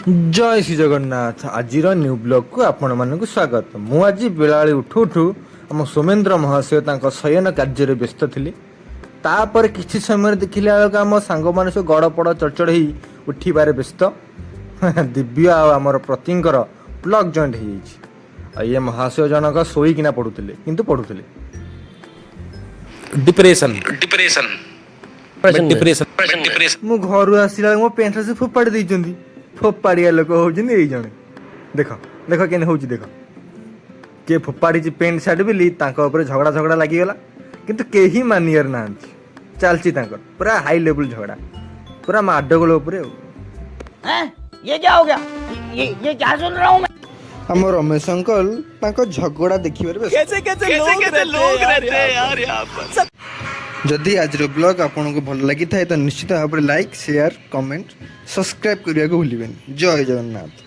जय श्री जगन्नाथ आज new blog को आपण मानक स्वागत। मु आज बेला उठू उठू आम सोमेन्द्र महाशय तांको शयन कार्य व्यस्त थिले। तापर किछि समय देखिले बेलक आम सांग मान सब गड़पड़ चढ़चड़ ही उठिबारे व्यस्त। दिव्य आमर प्रतिंकर ब्लॉग जॉइंट हो जाइए। ये महाशय जनक शोईकिना पढ़ुले किंतु पढ़ुले डिप्रेशन डिप्रेशन डिप्रेशन मु घर आसला मो पेंट से फोपाड़ी देइचंदी। फोपाड़िया लोक होउछन एई जणे देख देख केने होउछ देख के फोपाड़ी पेंट सार्ट बिली तांको ऊपर झगड़ा झगड़ा लागी गला किंतु केही मानियर नांती चलची तांकर पूरा हाई लेवल झगड़ा पूरा माडगोल ऊपर। हैं ये क्या हो गया? ये क्या सुन रहा हूँ मैं? हम रमेश अंकल तांको झगड़ा देखिबार कैसे कैसे लोग रहते हैं यार यहाँ पर। जदि आज ब्लॉग आपन को भल लगी था तो निश्चित भाव लाइक शेयर कमेंट सब्सक्राइब करने को भूलिबेन। जय जगन्नाथ।